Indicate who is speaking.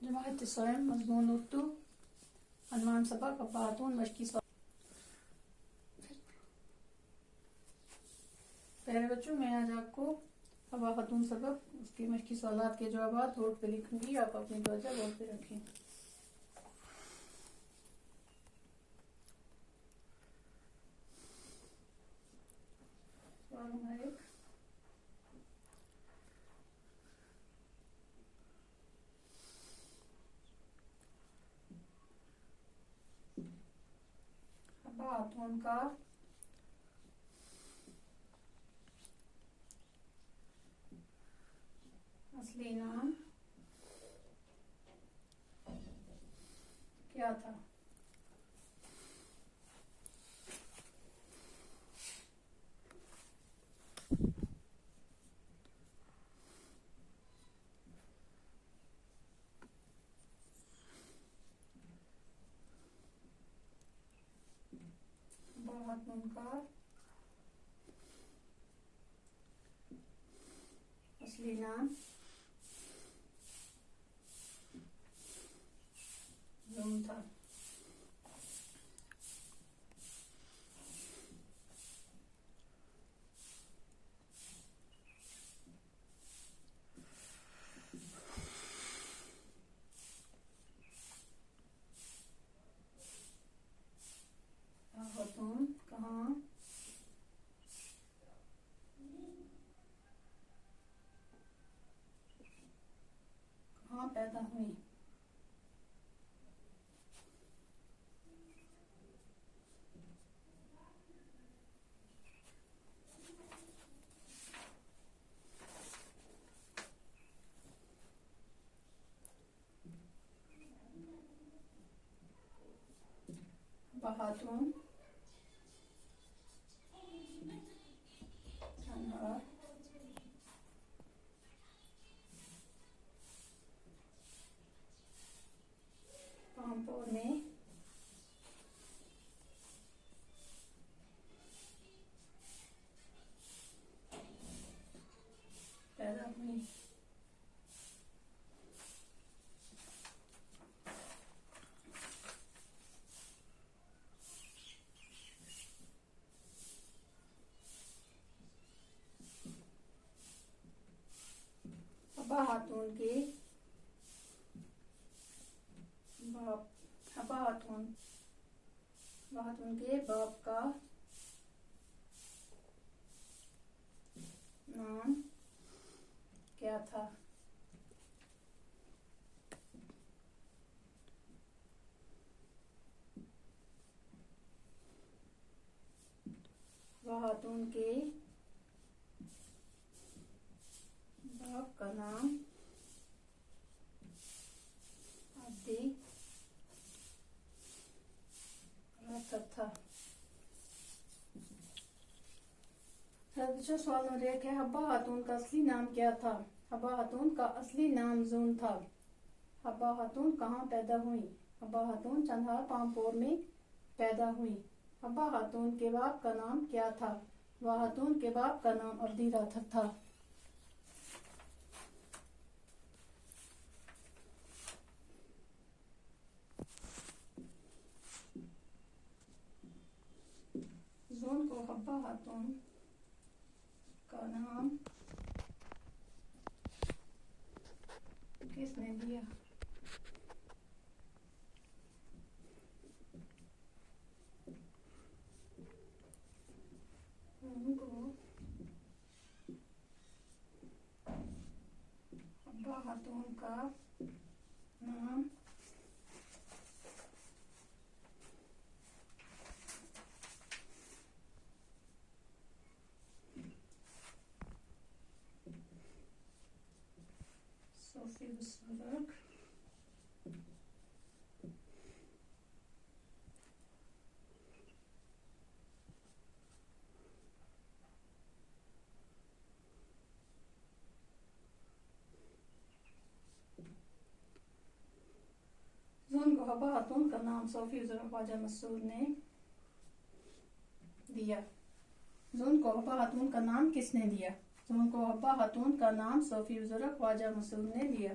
Speaker 1: जमात स्वयं मजमून उर्दू अनवान सबक हब्बा खातून मशकी प्यारे बच्चों, मैं आज आपको हब्बा खातून सबक उसके मशकी सवालात के जवाब बोर्ड पे लिखूंगी। आप अपनी तवज्जो बोर्ड पे रखें। सवाल नंबर 1, हब्बा खातून का असली नाम क्या था? हब्बा खातून का असली नाम जून था। खातून कहाँ पैदा हुई? हब्बा खातून पामपुर में पैदा हुई। हब्बा खातून के बाप हब्बा खातून के बाप का नाम क्या था? हब्बा खातून के बाप का नाम अब्दी था। सवाल नंबर 1 है, हब्बा खातून का असली नाम क्या था? हब्बा खातून का असली नाम जून था। हब्बा खातून कहाँ पैदा हुई? हब्बा खातून चंदहार पामपोर में पैदा हुई। हब्बा खातून के बाप का नाम क्या था? हब्बा खातून के बाप का नाम अब्दी राथर था। जून को हब्बा खातून का नाम किसने दिया? उनको हब्बा खातून का नाम सोफी बुजुर्ग जून को हब्बा खातून का नाम सोफी बुजुर्ग ख्वाजा मसूद ने दिया। जून को हब्बा खातून का नाम किसने दिया? जून को हब्बा खातून का नाम सोफी बुजुर्ग ख्वाजा मसूद ने दिया।